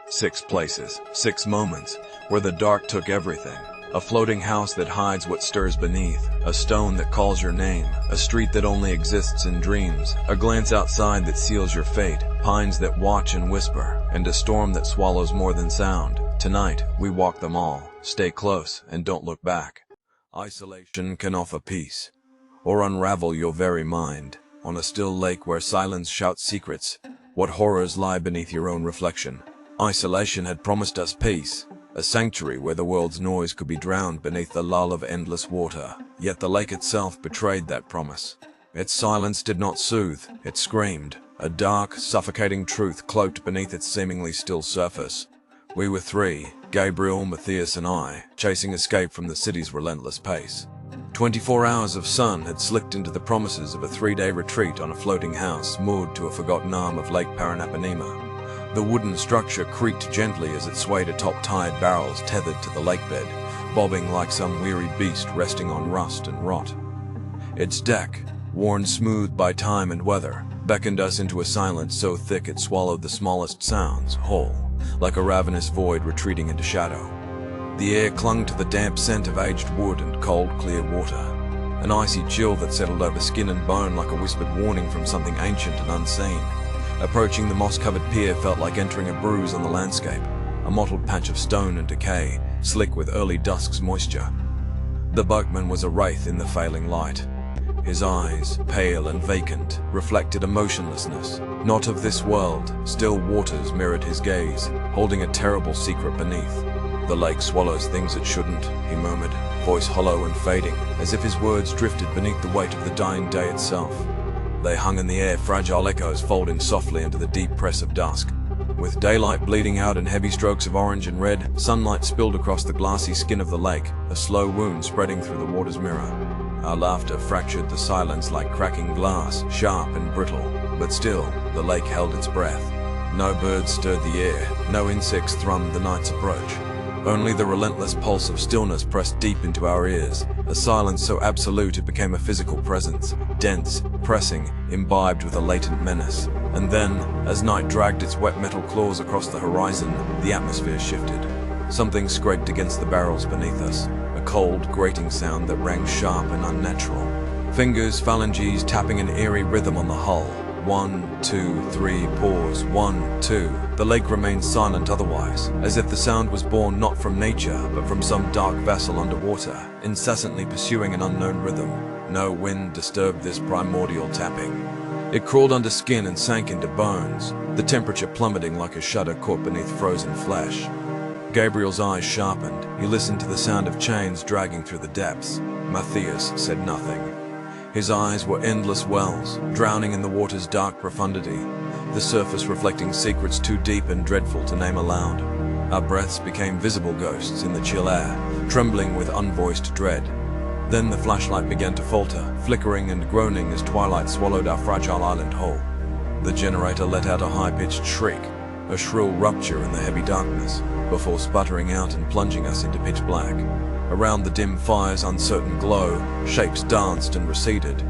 6 places, 6 moments, where the dark took everything. A floating house that hides what stirs beneath, a stone that calls your name, a street that only exists in dreams, a glance outside that seals your fate, pines that watch and whisper, and a storm that swallows more than sound. Tonight, we walk them all. Stay close and don't look back. Isolation can offer peace, or unravel your very mind. On a still lake where silence shouts secrets, what horrors lie beneath your own reflection? Isolation had promised us peace, a sanctuary where the world's noise could be drowned beneath the lull of endless water. Yet the lake itself betrayed that promise. Its silence did not soothe, it screamed, a dark, suffocating truth cloaked beneath its seemingly still surface. We were 3, Gabriel, Matthias and I, chasing escape from the city's relentless pace. 24 hours of sun had slipped into the promises of a 3-day retreat on a floating house moored to a forgotten arm of Lake Paranoia. The wooden structure creaked gently as it swayed atop tired barrels tethered to the lake bed, bobbing like some weary beast resting on rust and rot. Its deck, worn smooth by time and weather, beckoned us into a silence so thick it swallowed the smallest sounds whole, like a ravenous void retreating into shadow. The air clung to the damp scent of aged wood and cold, clear water, an icy chill that settled over skin and bone like a whispered warning from something ancient and unseen. Approaching the moss-covered pier felt like entering a bruise on the landscape, a mottled patch of stone and decay, slick with early dusk's moisture. The boatman was a wraith in the failing light. His eyes, pale and vacant, reflected a motionlessness, not of this world. Still waters mirrored his gaze, holding a terrible secret beneath. "The lake swallows things it shouldn't," he murmured, voice hollow and fading, as if his words drifted beneath the weight of the dying day itself. They hung in the air, fragile echoes folding softly into the deep press of dusk. With daylight bleeding out in heavy strokes of orange and red, sunlight spilled across the glassy skin of the lake, a slow wound spreading through the water's mirror. Our laughter fractured the silence like cracking glass, sharp and brittle, but still, the lake held its breath. No birds stirred the air, no insects thrummed the night's approach. Only the relentless pulse of stillness pressed deep into our ears, a silence so absolute it became a physical presence, dense, pressing, imbibed with a latent menace. And then, as night dragged its wet metal claws across the horizon, the atmosphere shifted. Something scraped against the barrels beneath us, a cold, grating sound that rang sharp and unnatural. Fingers, phalanges tapping an eerie rhythm on the hull. 1, 2, 3, pause, 1, 2. The lake remained silent otherwise, as if the sound was born not from nature, but from some dark vessel underwater, incessantly pursuing an unknown rhythm. No wind disturbed this primordial tapping. It crawled under skin and sank into bones, the temperature plummeting like a shudder caught beneath frozen flesh. Gabriel's eyes sharpened. He listened to the sound of chains dragging through the depths. Matthias said nothing. His eyes were endless wells, drowning in the water's dark profundity, the surface reflecting secrets too deep and dreadful to name aloud. Our breaths became visible ghosts in the chill air, trembling with unvoiced dread. Then the flashlight began to falter, flickering and groaning as twilight swallowed our fragile island whole. The generator let out a high-pitched shriek, a shrill rupture in the heavy darkness, before sputtering out and plunging us into pitch black. Around the dim fire's uncertain glow, shapes danced and receded.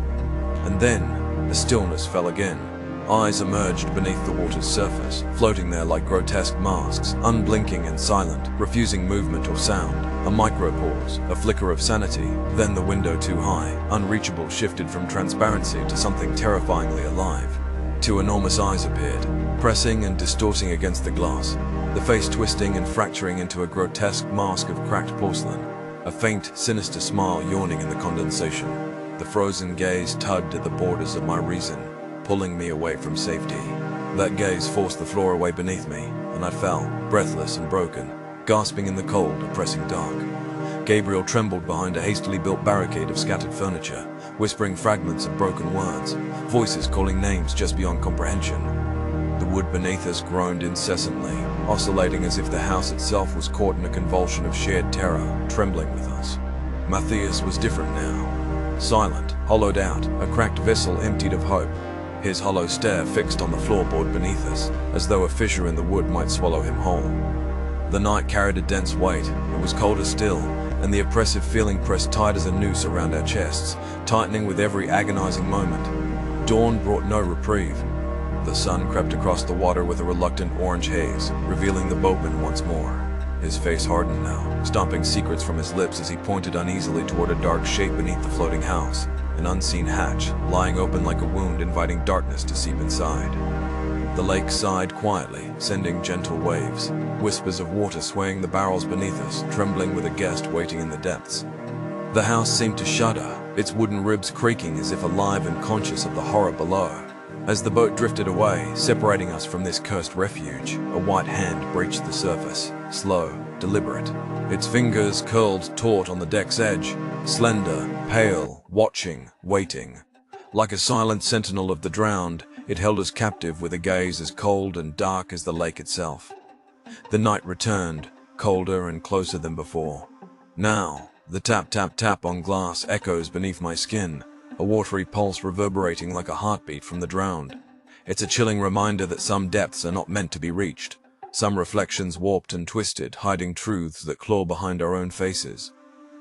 And then, the stillness fell again. Eyes emerged beneath the water's surface, floating there like grotesque masks, unblinking and silent, refusing movement or sound. A micro-pause, a flicker of sanity, then the window too high, unreachable, shifted from transparency to something terrifyingly alive. 2 enormous eyes appeared, pressing and distorting against the glass, the face twisting and fracturing into a grotesque mask of cracked porcelain. A faint, sinister smile yawning in the condensation. The frozen gaze tugged at the borders of my reason, pulling me away from safety. That gaze forced the floor away beneath me, and I fell, breathless and broken, gasping in the cold, oppressing dark. Gabriel trembled behind a hastily built barricade of scattered furniture, whispering fragments of broken words, voices calling names just beyond comprehension. The wood beneath us groaned incessantly, oscillating as if the house itself was caught in a convulsion of shared terror, trembling with us. Matthias was different now. Silent, hollowed out, a cracked vessel emptied of hope, his hollow stare fixed on the floorboard beneath us, as though a fissure in the wood might swallow him whole. The night carried a dense weight. It was colder still, and the oppressive feeling pressed tight as a noose around our chests, tightening with every agonizing moment. Dawn brought no reprieve. The sun crept across the water with a reluctant orange haze, revealing the boatman once more. His face hardened now, stomping secrets from his lips as he pointed uneasily toward a dark shape beneath the floating house, an unseen hatch, lying open like a wound inviting darkness to seep inside. The lake sighed quietly, sending gentle waves, whispers of water swaying the barrels beneath us, trembling with a guest waiting in the depths. The house seemed to shudder, its wooden ribs creaking as if alive and conscious of the horror below. As the boat drifted away, separating us from this cursed refuge, a white hand breached the surface, slow, deliberate. Its fingers curled taut on the deck's edge, slender, pale, watching, waiting. Like a silent sentinel of the drowned, it held us captive with a gaze as cold and dark as the lake itself. The night returned, colder and closer than before. Now, the tap-tap-tap on glass echoes beneath my skin, a watery pulse reverberating like a heartbeat from the drowned. It's a chilling reminder that some depths are not meant to be reached, some reflections warped and twisted, hiding truths that claw behind our own faces.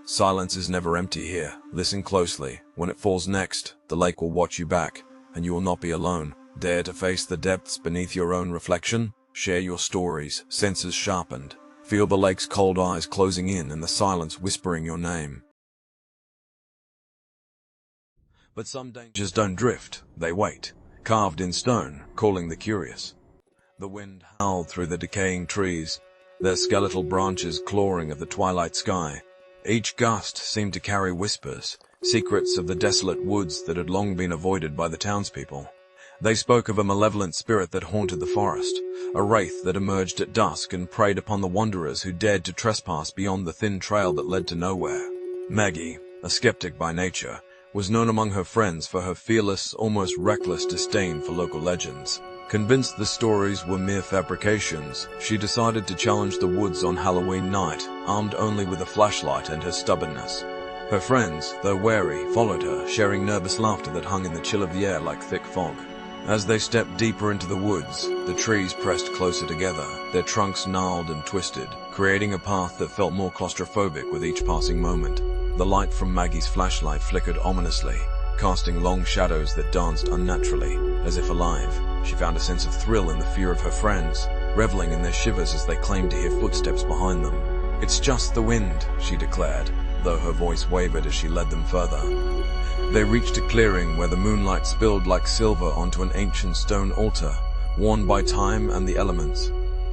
Silence is never empty here. Listen closely. When it falls next, the lake will watch you back, and you will not be alone. Dare to face the depths beneath your own reflection? Share your stories, senses sharpened. Feel the lake's cold eyes closing in and the silence whispering your name. But some dangers don't drift, they wait, carved in stone, calling the curious. The wind howled through the decaying trees, their skeletal branches clawing at the twilight sky. Each gust seemed to carry whispers, secrets of the desolate woods that had long been avoided by the townspeople. They spoke of a malevolent spirit that haunted the forest, a wraith that emerged at dusk and preyed upon the wanderers who dared to trespass beyond the thin trail that led to nowhere. Maggie, a skeptic by nature, was known among her friends for her fearless, almost reckless disdain for local legends. Convinced the stories were mere fabrications, she decided to challenge the woods on Halloween night, armed only with a flashlight and her stubbornness. Her friends, though wary, followed her, sharing nervous laughter that hung in the chill of the air like thick fog. As they stepped deeper into the woods, the trees pressed closer together, their trunks gnarled and twisted, creating a path that felt more claustrophobic with each passing moment. The light from Maggie's flashlight flickered ominously, casting long shadows that danced unnaturally, as if alive. She found a sense of thrill in the fear of her friends, reveling in their shivers as they claimed to hear footsteps behind them. "It's just the wind," she declared, though her voice wavered as she led them further. They reached a clearing where the moonlight spilled like silver onto an ancient stone altar, worn by time and the elements.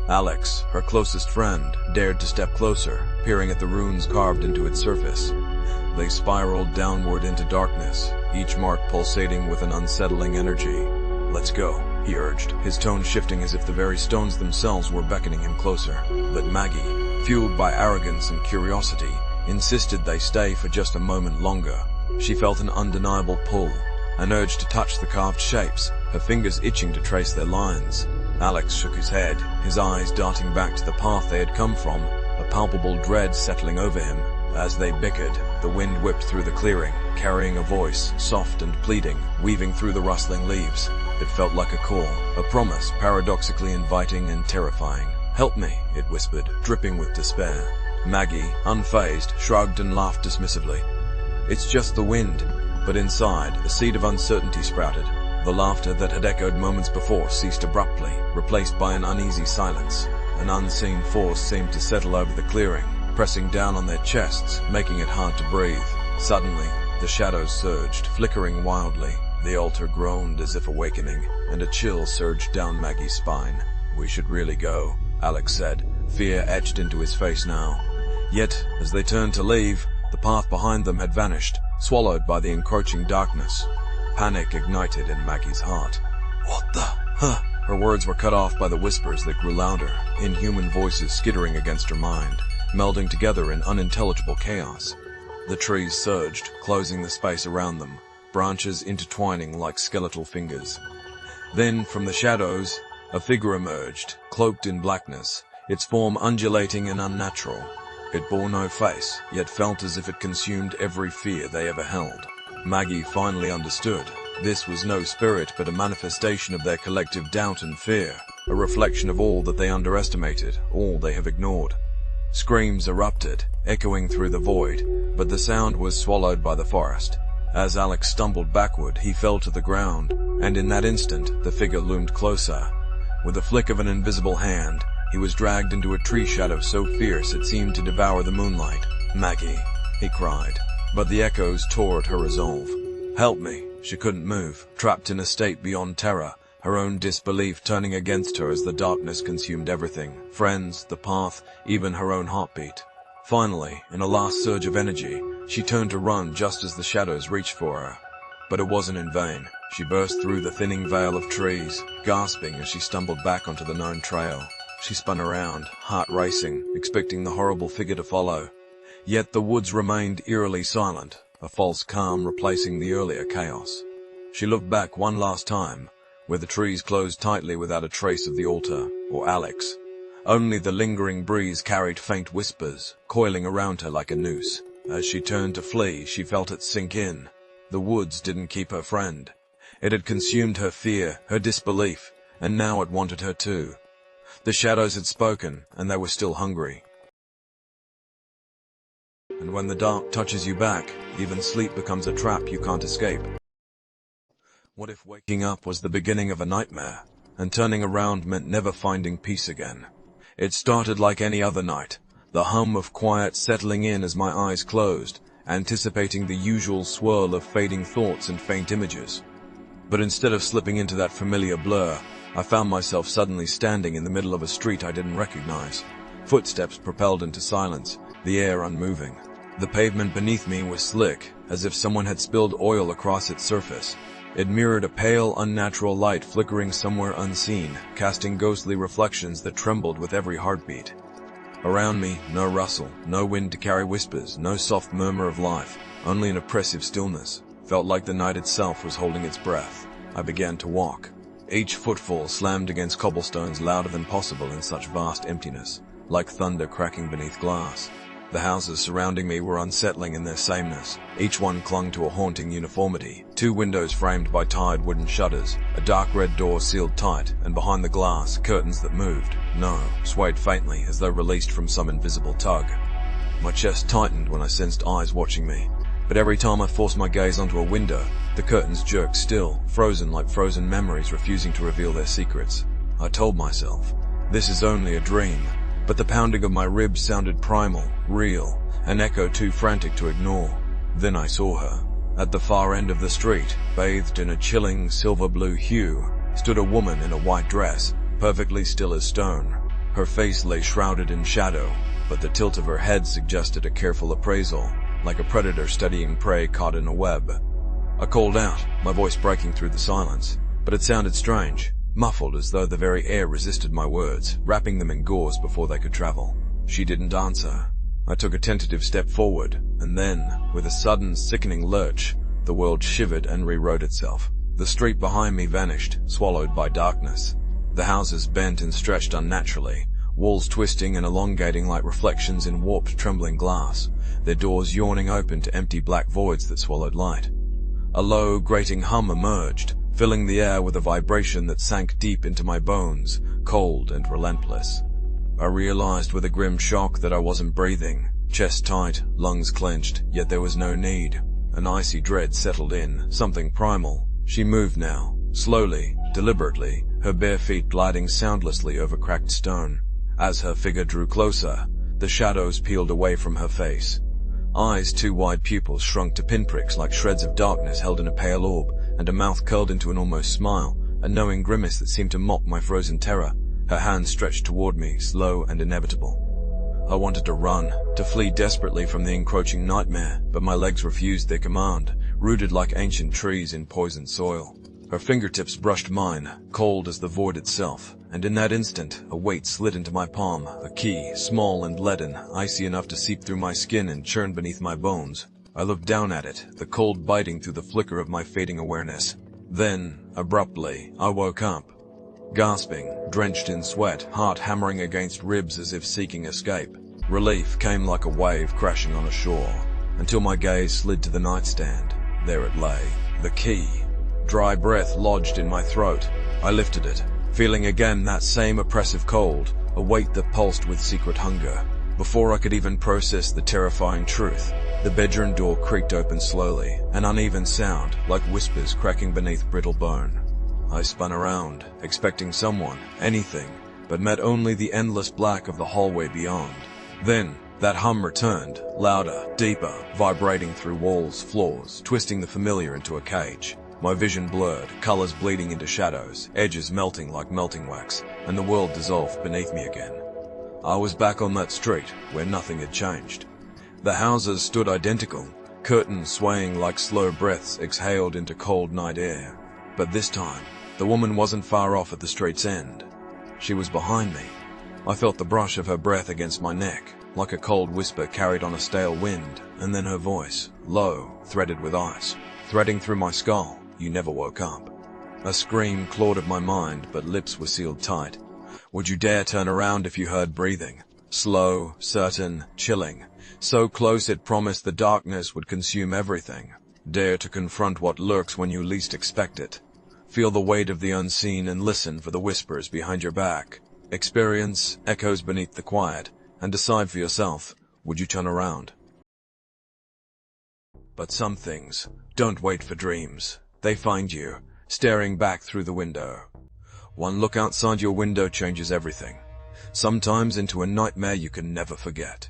Alex, her closest friend, dared to step closer, peering at the runes carved into its surface. They spiraled downward into darkness, each mark pulsating with an unsettling energy. "Let's go," he urged, his tone shifting as if the very stones themselves were beckoning him closer. But Maggie, fueled by arrogance and curiosity, insisted they stay for just a moment longer. She felt an undeniable pull, an urge to touch the carved shapes, her fingers itching to trace their lines. Alex shook his head, his eyes darting back to the path they had come from, a palpable dread settling over him. As they bickered, the wind whipped through the clearing, carrying a voice, soft and pleading, weaving through the rustling leaves. It felt like a call, a promise, paradoxically inviting and terrifying. "Help me," it whispered, dripping with despair. Maggie, unfazed, shrugged and laughed dismissively. "It's just the wind." But inside, a seed of uncertainty sprouted. The laughter that had echoed moments before ceased abruptly, replaced by an uneasy silence. An unseen force seemed to settle over the clearing, pressing down on their chests, making it hard to breathe. Suddenly, the shadows surged, flickering wildly. The altar groaned as if awakening, and a chill surged down Maggie's spine. "We should really go," Alex said, fear etched into his face now. Yet, as they turned to leave, the path behind them had vanished, swallowed by the encroaching darkness. Panic ignited in Maggie's heart. "What the? Huh?" Her words were cut off by the whispers that grew louder, inhuman voices skittering against her mind, melding together in unintelligible chaos. The trees surged, closing the space around them, branches intertwining like skeletal fingers. Then, from the shadows, a figure emerged, cloaked in blackness, its form undulating and unnatural. It bore no face, yet felt as if it consumed every fear they ever held. Maggie finally understood. This was no spirit but a manifestation of their collective doubt and fear, a reflection of all that they underestimated, all they have ignored. Screams erupted, echoing through the void, but the sound was swallowed by the forest. As Alex stumbled backward, he fell to the ground, and in that instant, the figure loomed closer. With a flick of an invisible hand, he was dragged into a tree shadow so fierce it seemed to devour the moonlight. "Maggie," he cried, but the echoes tore at her resolve. "Help me." She couldn't move, trapped in a state beyond terror, her own disbelief turning against her as the darkness consumed everything, friends, the path, even her own heartbeat. Finally, in a last surge of energy, she turned to run just as the shadows reached for her. But it wasn't in vain. She burst through the thinning veil of trees, gasping as she stumbled back onto the known trail. She spun around, heart racing, expecting the horrible figure to follow. Yet the woods remained eerily silent, a false calm replacing the earlier chaos. She looked back one last time, where the trees closed tightly without a trace of the altar, or Alex. Only the lingering breeze carried faint whispers, coiling around her like a noose. As she turned to flee, she felt it sink in. The woods didn't keep her friend. It had consumed her fear, her disbelief, and now it wanted her too. The shadows had spoken, and they were still hungry. And when the dark touches you back, even sleep becomes a trap you can't escape. What if waking up was the beginning of a nightmare, and turning around meant never finding peace again? It started like any other night, the hum of quiet settling in as my eyes closed, anticipating the usual swirl of fading thoughts and faint images. But instead of slipping into that familiar blur, I found myself suddenly standing in the middle of a street I didn't recognize. Footsteps propelled into silence, the air unmoving. The pavement beneath me was slick, as if someone had spilled oil across its surface. It mirrored a pale, unnatural light flickering somewhere unseen, casting ghostly reflections that trembled with every heartbeat. Around me, no rustle, no wind to carry whispers, no soft murmur of life, only an oppressive stillness. Felt like the night itself was holding its breath. I began to walk. Each footfall slammed against cobblestones louder than possible in such vast emptiness, like thunder cracking beneath glass. The houses surrounding me were unsettling in their sameness. Each one clung to a haunting uniformity. 2 windows framed by tired wooden shutters, a dark red door sealed tight, and behind the glass, curtains that moved. No, swayed faintly as though released from some invisible tug. My chest tightened when I sensed eyes watching me. But every time I forced my gaze onto a window, the curtains jerked still, frozen like frozen memories refusing to reveal their secrets. I told myself, this is only a dream. But the pounding of my ribs sounded primal, real, an echo too frantic to ignore. Then I saw her. At the far end of the street, bathed in a chilling silver-blue hue, stood a woman in a white dress, perfectly still as stone. Her face lay shrouded in shadow, but the tilt of her head suggested a careful appraisal, like a predator studying prey caught in a web. I called out, my voice breaking through the silence, but it sounded strange. Muffled as though the very air resisted my words, wrapping them in gauze before they could travel. She didn't answer. I took a tentative step forward, and then, with a sudden, sickening lurch, the world shivered and rewrote itself. The street behind me vanished, swallowed by darkness. The houses bent and stretched unnaturally, walls twisting and elongating like reflections in warped, trembling glass, their doors yawning open to empty black voids that swallowed light. A low, grating hum emerged, filling the air with a vibration that sank deep into my bones, cold and relentless. I realized with a grim shock that I wasn't breathing, chest tight, lungs clenched, yet there was no need. An icy dread settled in, something primal. She moved now, slowly, deliberately, her bare feet gliding soundlessly over cracked stone. As her figure drew closer, the shadows peeled away from her face. Eyes, 2 wide pupils shrunk to pinpricks like shreds of darkness held in a pale orb, and a mouth curled into an almost smile, a knowing grimace that seemed to mock my frozen terror. Her hand stretched toward me, slow and inevitable. I wanted to run, to flee desperately from the encroaching nightmare, but my legs refused their command, rooted like ancient trees in poisoned soil. Her fingertips brushed mine, cold as the void itself, and in that instant, a weight slid into my palm, a key, small and leaden, icy enough to seep through my skin and churn beneath my bones. I looked down at it, the cold biting through the flicker of my fading awareness. Then, abruptly, I woke up. Gasping, drenched in sweat, heart hammering against ribs as if seeking escape. Relief came like a wave crashing on a shore, until my gaze slid to the nightstand. There it lay, the key. Dry breath lodged in my throat. I lifted it, feeling again that same oppressive cold, a weight that pulsed with secret hunger. Before I could even process the terrifying truth, the bedroom door creaked open slowly, an uneven sound, like whispers cracking beneath brittle bone. I spun around, expecting someone, anything, but met only the endless black of the hallway beyond. Then, that hum returned, louder, deeper, vibrating through walls, floors, twisting the familiar into a cage. My vision blurred, colors bleeding into shadows, edges melting like melting wax, and the world dissolved beneath me again. I was back on that street, where nothing had changed. The houses stood identical, curtains swaying like slow breaths exhaled into cold night air. But this time, the woman wasn't far off at the street's end. She was behind me. I felt the brush of her breath against my neck, like a cold whisper carried on a stale wind, and then her voice, low, threaded with ice, threading through my skull. You never woke up. A scream clawed at my mind, but lips were sealed tight. Would you dare turn around if you heard breathing? Slow, certain, chilling. So close it promised the darkness would consume everything. Dare to confront what lurks when you least expect it. Feel the weight of the unseen and listen for the whispers behind your back. Experience echoes beneath the quiet, and decide for yourself, would you turn around? But some things don't wait for dreams. They find you, staring back through the window. One look outside your window changes everything. Sometimes into a nightmare you can never forget.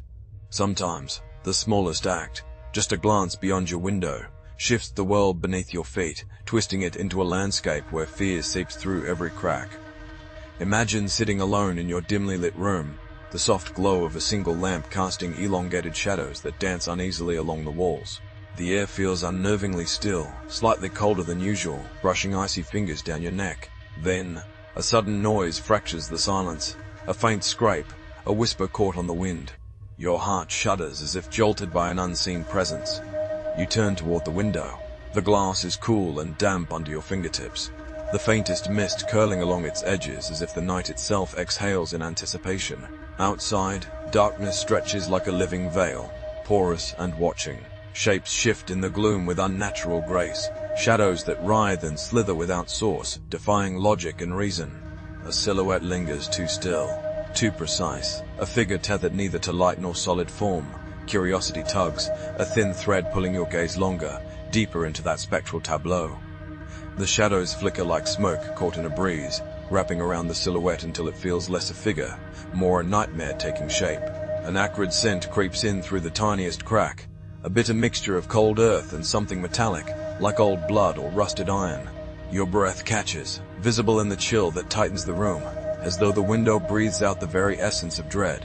Sometimes, the smallest act, just a glance beyond your window, shifts the world beneath your feet, twisting it into a landscape where fear seeps through every crack. Imagine sitting alone in your dimly lit room, the soft glow of a single lamp casting elongated shadows that dance uneasily along the walls. The air feels unnervingly still, slightly colder than usual, brushing icy fingers down your neck. Then, a sudden noise fractures the silence, a faint scrape, a whisper caught on the wind. Your heart shudders as if jolted by an unseen presence. You turn toward the window. The glass is cool and damp under your fingertips, the faintest mist curling along its edges as if the night itself exhales in anticipation. Outside, darkness stretches like a living veil, porous and watching. Shapes shift in the gloom with unnatural grace, shadows that writhe and slither without source, defying logic and reason. A silhouette lingers too still, too precise, a figure tethered neither to light nor solid form. Curiosity tugs, a thin thread pulling your gaze longer, deeper into that spectral tableau. The shadows flicker like smoke caught in a breeze, wrapping around the silhouette until it feels less a figure, more a nightmare taking shape. An acrid scent creeps in through the tiniest crack, a bitter mixture of cold earth and something metallic, like old blood or rusted iron. Your breath catches, visible in the chill that tightens the room, as though the window breathes out the very essence of dread.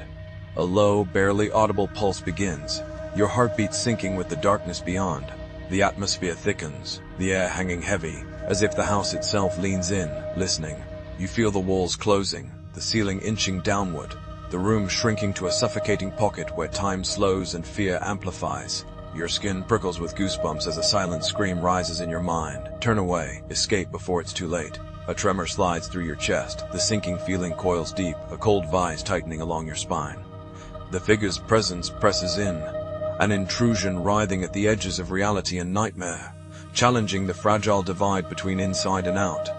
A low, barely audible pulse begins, your heartbeat sinking with the darkness beyond. The atmosphere thickens, the air hanging heavy, as if the house itself leans in, listening. You feel the walls closing, the ceiling inching downward, the room shrinking to a suffocating pocket where time slows and fear amplifies. Your skin prickles with goosebumps as a silent scream rises in your mind. Turn away, escape before it's too late. A tremor slides through your chest, the sinking feeling coils deep, a cold vise tightening along your spine. The figure's presence presses in, an intrusion writhing at the edges of reality and nightmare, challenging the fragile divide between inside and out.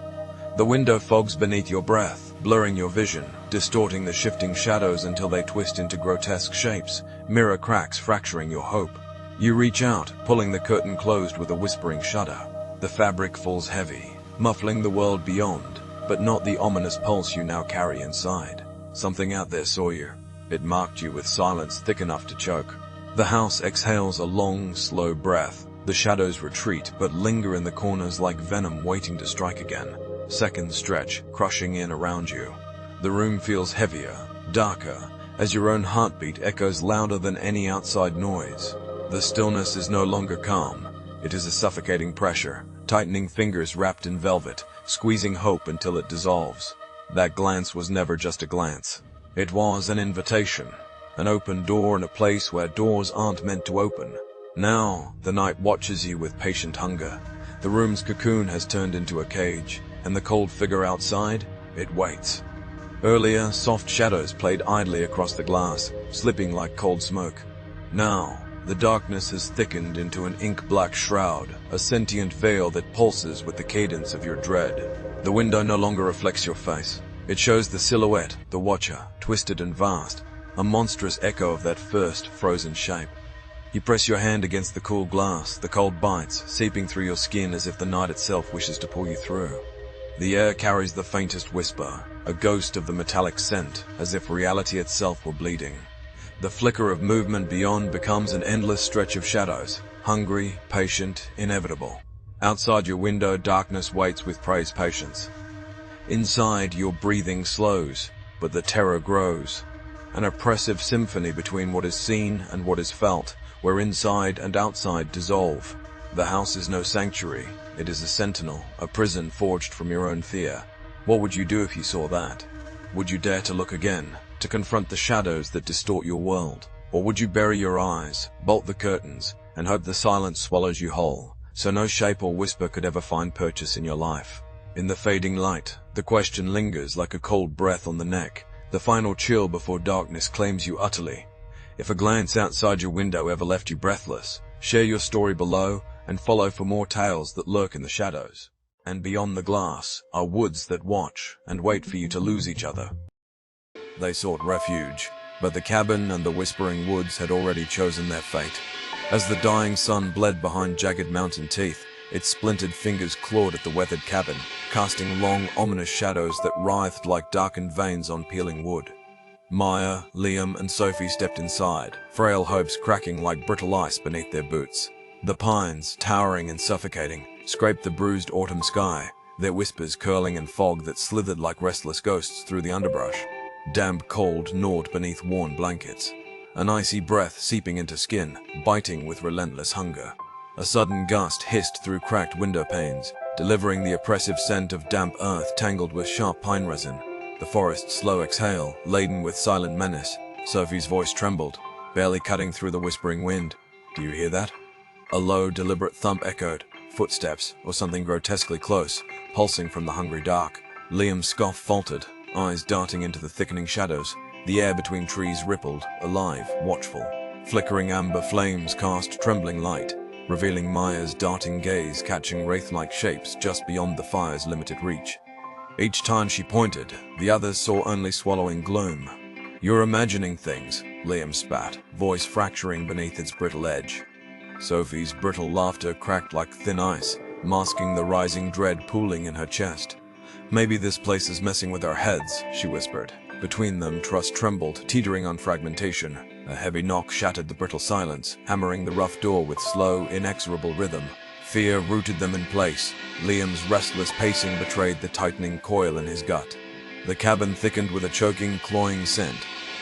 The window fogs beneath your breath, blurring your vision, distorting the shifting shadows until they twist into grotesque shapes, mirror cracks fracturing your hope. You reach out, pulling the curtain closed with a whispering shudder. The fabric falls heavy, muffling the world beyond, but not the ominous pulse you now carry inside. Something out there saw you. It marked you with silence thick enough to choke. The house exhales a long, slow breath. The shadows retreat, but linger in the corners like venom waiting to strike again. Seconds stretch, crushing in around you. The room feels heavier, darker, as your own heartbeat echoes louder than any outside noise. The stillness is no longer calm. It is a suffocating pressure, tightening fingers wrapped in velvet, squeezing hope until it dissolves. That glance was never just a glance. It was an invitation, an open door in a place where doors aren't meant to open. Now, the night watches you with patient hunger. The room's cocoon has turned into a cage, and the cold figure outside, it waits. Earlier, soft shadows played idly across the glass, slipping like cold smoke. Now, the darkness has thickened into an ink-black shroud, a sentient veil that pulses with the cadence of your dread. The window no longer reflects your face. It shows the silhouette, the watcher, twisted and vast, a monstrous echo of that first frozen shape. You press your hand against the cool glass, the cold bites, seeping through your skin as if the night itself wishes to pull you through. The air carries the faintest whisper, a ghost of the metallic scent, as if reality itself were bleeding. The flicker of movement beyond becomes an endless stretch of shadows, hungry, patient, inevitable. Outside your window, darkness waits with praised patience. Inside, your breathing slows, but the terror grows. An oppressive symphony between what is seen and what is felt, where inside and outside dissolve. The house is no sanctuary. It is a sentinel, a prison forged from your own fear. What would you do if you saw that? Would you dare to look again, to confront the shadows that distort your world? Or would you bury your eyes, bolt the curtains, and hope the silence swallows you whole, so no shape or whisper could ever find purchase in your life? In the fading light, the question lingers like a cold breath on the neck, the final chill before darkness claims you utterly. If a glance outside your window ever left you breathless, share your story below and follow for more tales that lurk in the shadows. And beyond the glass are woods that watch and wait for you to lose each other. They sought refuge, but the cabin and the whispering woods had already chosen their fate. As the dying sun bled behind jagged mountain teeth, its splintered fingers clawed at the weathered cabin, casting long, ominous shadows that writhed like darkened veins on peeling wood. Maya, Liam, and Sophie stepped inside, frail hopes cracking like brittle ice beneath their boots. The pines, towering and suffocating, scraped the bruised autumn sky, their whispers curling in fog that slithered like restless ghosts through the underbrush. Damp cold gnawed beneath worn blankets, an icy breath seeping into skin, biting with relentless hunger. A sudden gust hissed through cracked window panes, delivering the oppressive scent of damp earth tangled with sharp pine resin. The forest's slow exhale, laden with silent menace. Sophie's voice trembled, barely cutting through the whispering wind. "Do you hear that?" A low, deliberate thump echoed, footsteps, or something grotesquely close, pulsing from the hungry dark. Liam's scoff faltered, eyes darting into the thickening shadows. The air between trees rippled, alive, watchful. Flickering amber flames cast trembling light, revealing Maya's darting gaze catching wraith-like shapes just beyond the fire's limited reach. Each time she pointed, the others saw only swallowing gloom. "You're imagining things," Liam spat, voice fracturing beneath its brittle edge. Sophie's brittle laughter cracked like thin ice, masking the rising dread pooling in her chest. "Maybe this place is messing with our heads," she whispered. Between them, trust trembled, teetering on fragmentation. A heavy knock shattered the brittle silence, hammering the rough door with slow, inexorable rhythm. Fear rooted them in place. Liam's restless pacing betrayed the tightening coil in his gut. The cabin thickened with a choking, cloying scent.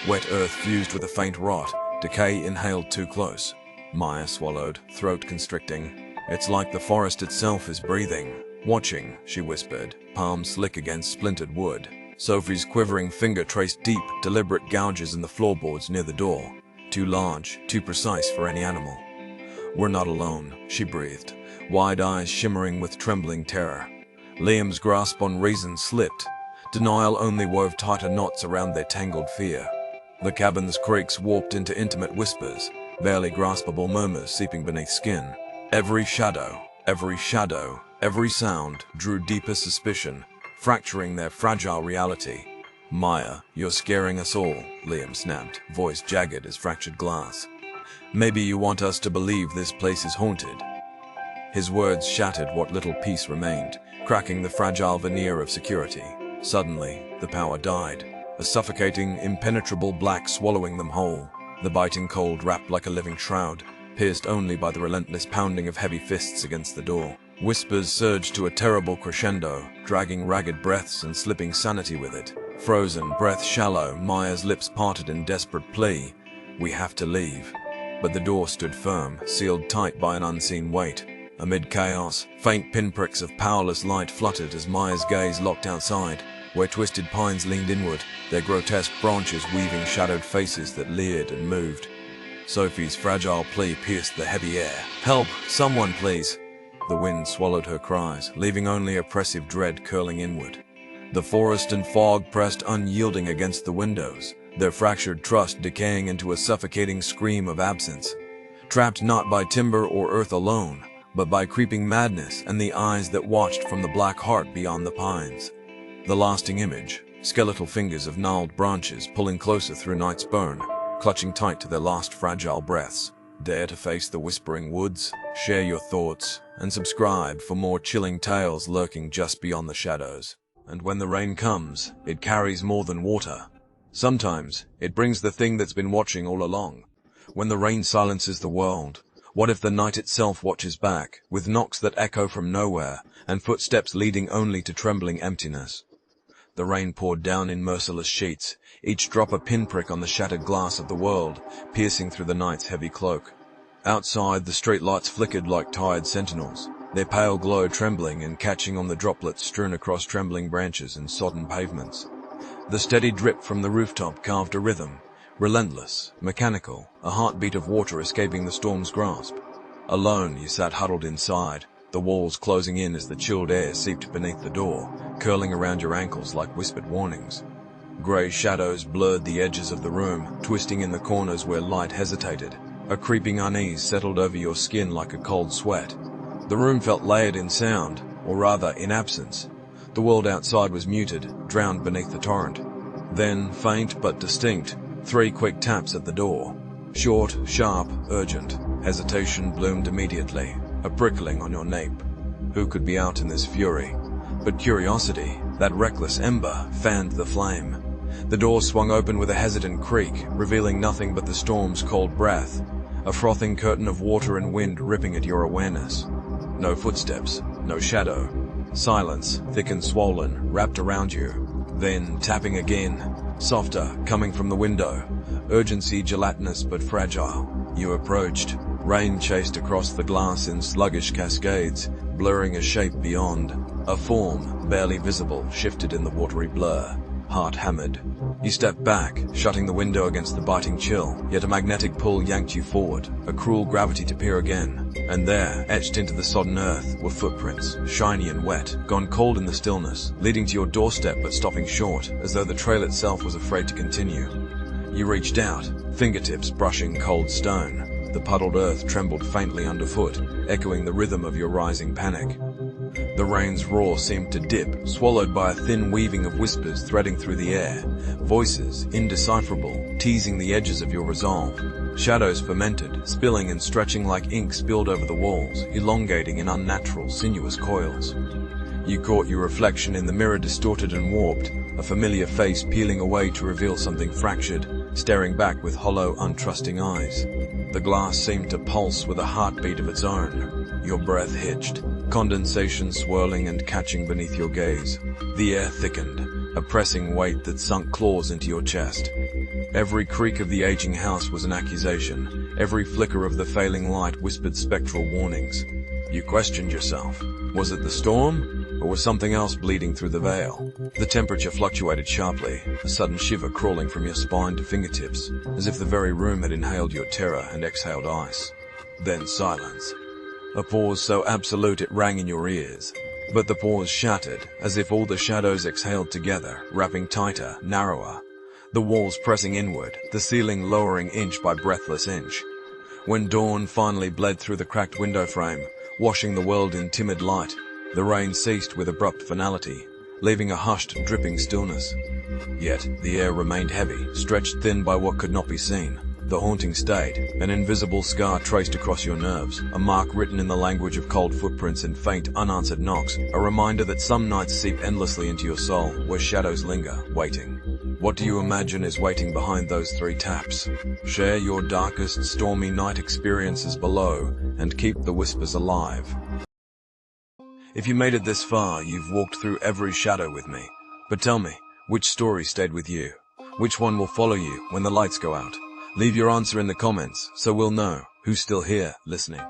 Wet earth fused with a faint rot, decay inhaled too close. Maya swallowed, throat constricting. "It's like the forest itself is breathing. Watching," she whispered, palms slick against splintered wood. Sophie's quivering finger traced deep, deliberate gouges in the floorboards near the door. Too large, too precise for any animal. "We're not alone," she breathed, wide eyes shimmering with trembling terror. Liam's grasp on reason slipped. Denial only wove tighter knots around their tangled fear. The cabin's creaks warped into intimate whispers, barely graspable murmurs seeping beneath skin. Every shadow, every sound drew deeper suspicion, fracturing their fragile reality. "Maya, you're scaring us all," Liam snapped, voice jagged as fractured glass. "Maybe you want us to believe this place is haunted." His words shattered what little peace remained, cracking the fragile veneer of security. Suddenly, the power died, a suffocating, impenetrable black swallowing them whole. The biting cold wrapped like a living shroud, pierced only by the relentless pounding of heavy fists against the door. Whispers surged to a terrible crescendo, dragging ragged breaths and slipping sanity with it. Frozen, breath shallow, Maya's lips parted in desperate plea. "We have to leave." But the door stood firm, sealed tight by an unseen weight. Amid chaos, faint pinpricks of powerless light fluttered as Maya's gaze locked outside, where twisted pines leaned inward, their grotesque branches weaving shadowed faces that leered and moved. Sophie's fragile plea pierced the heavy air. "Help! Someone, please!" The wind swallowed her cries, leaving only oppressive dread curling inward. The forest and fog pressed unyielding against the windows, their fractured trust decaying into a suffocating scream of absence. Trapped not by timber or earth alone, but by creeping madness and the eyes that watched from the black heart beyond the pines. The lasting image, skeletal fingers of gnarled branches pulling closer through night's burn, clutching tight to their last fragile breaths. Dare to face the whispering woods, share your thoughts, and subscribe for more chilling tales lurking just beyond the shadows. And when the rain comes, it carries more than water. Sometimes, it brings the thing that's been watching all along. When the rain silences the world, what if the night itself watches back, with knocks that echo from nowhere, and footsteps leading only to trembling emptiness? The rain poured down in merciless sheets, each drop a pinprick on the shattered glass of the world, piercing through the night's heavy cloak. Outside, the street lights flickered like tired sentinels, their pale glow trembling and catching on the droplets strewn across trembling branches and sodden pavements. The steady drip from the rooftop carved a rhythm, relentless, mechanical, a heartbeat of water escaping the storm's grasp. Alone, you sat huddled inside, the walls closing in as the chilled air seeped beneath the door, curling around your ankles like whispered warnings. Grey shadows blurred the edges of the room, twisting in the corners where light hesitated. A creeping unease settled over your skin like a cold sweat. The room felt layered in sound, or rather in absence. The world outside was muted, drowned beneath the torrent. Then, faint but distinct, 3 quick taps at the door. Short, sharp, urgent. Hesitation bloomed immediately, a prickling on your nape. Who could be out in this fury? But curiosity, that reckless ember, fanned the flame. The door swung open with a hesitant creak, revealing nothing but the storm's cold breath, a frothing curtain of water and wind ripping at your awareness. No footsteps, no shadow. Silence, thick and swollen, wrapped around you. Then, tapping again, softer, coming from the window. Urgency gelatinous but fragile. You approached. Rain chased across the glass in sluggish cascades, blurring a shape beyond. A form, barely visible, shifted in the watery blur. Heart hammered. You stepped back, shutting the window against the biting chill, yet a magnetic pull yanked you forward, a cruel gravity to peer again. And there, etched into the sodden earth, were footprints, shiny and wet, gone cold in the stillness, leading to your doorstep but stopping short, as though the trail itself was afraid to continue. You reached out, fingertips brushing cold stone. The puddled earth trembled faintly underfoot, echoing the rhythm of your rising panic. The rain's roar seemed to dip, swallowed by a thin weaving of whispers threading through the air, voices, indecipherable, teasing the edges of your resolve. Shadows fermented, spilling and stretching like ink spilled over the walls, elongating in unnatural, sinuous coils. You caught your reflection in the mirror distorted and warped, a familiar face peeling away to reveal something fractured, staring back with hollow, untrusting eyes. The glass seemed to pulse with a heartbeat of its own. Your breath hitched, condensation swirling and catching beneath your gaze. The air thickened, a pressing weight that sunk claws into your chest. Every creak of the aging house was an accusation. Every flicker of the failing light whispered spectral warnings. You questioned yourself. Was it the storm? Or was something else bleeding through the veil? The temperature fluctuated sharply, a sudden shiver crawling from your spine to fingertips, as if the very room had inhaled your terror and exhaled ice. Then silence. A pause so absolute it rang in your ears. But the pause shattered, as if all the shadows exhaled together, wrapping tighter, narrower. The walls pressing inward, the ceiling lowering inch by breathless inch. When dawn finally bled through the cracked window frame, washing the world in timid light, the rain ceased with abrupt finality, leaving a hushed, dripping stillness. Yet, the air remained heavy, stretched thin by what could not be seen. The haunting stayed, an invisible scar traced across your nerves, a mark written in the language of cold footprints and faint, unanswered knocks, a reminder that some nights seep endlessly into your soul, where shadows linger, waiting. What do you imagine is waiting behind those 3 taps? Share your darkest, stormy night experiences below, and keep the whispers alive. If you made it this far, you've walked through every shadow with me. But tell me, which story stayed with you? Which one will follow you when the lights go out? Leave your answer in the comments, so we'll know who's still here, listening.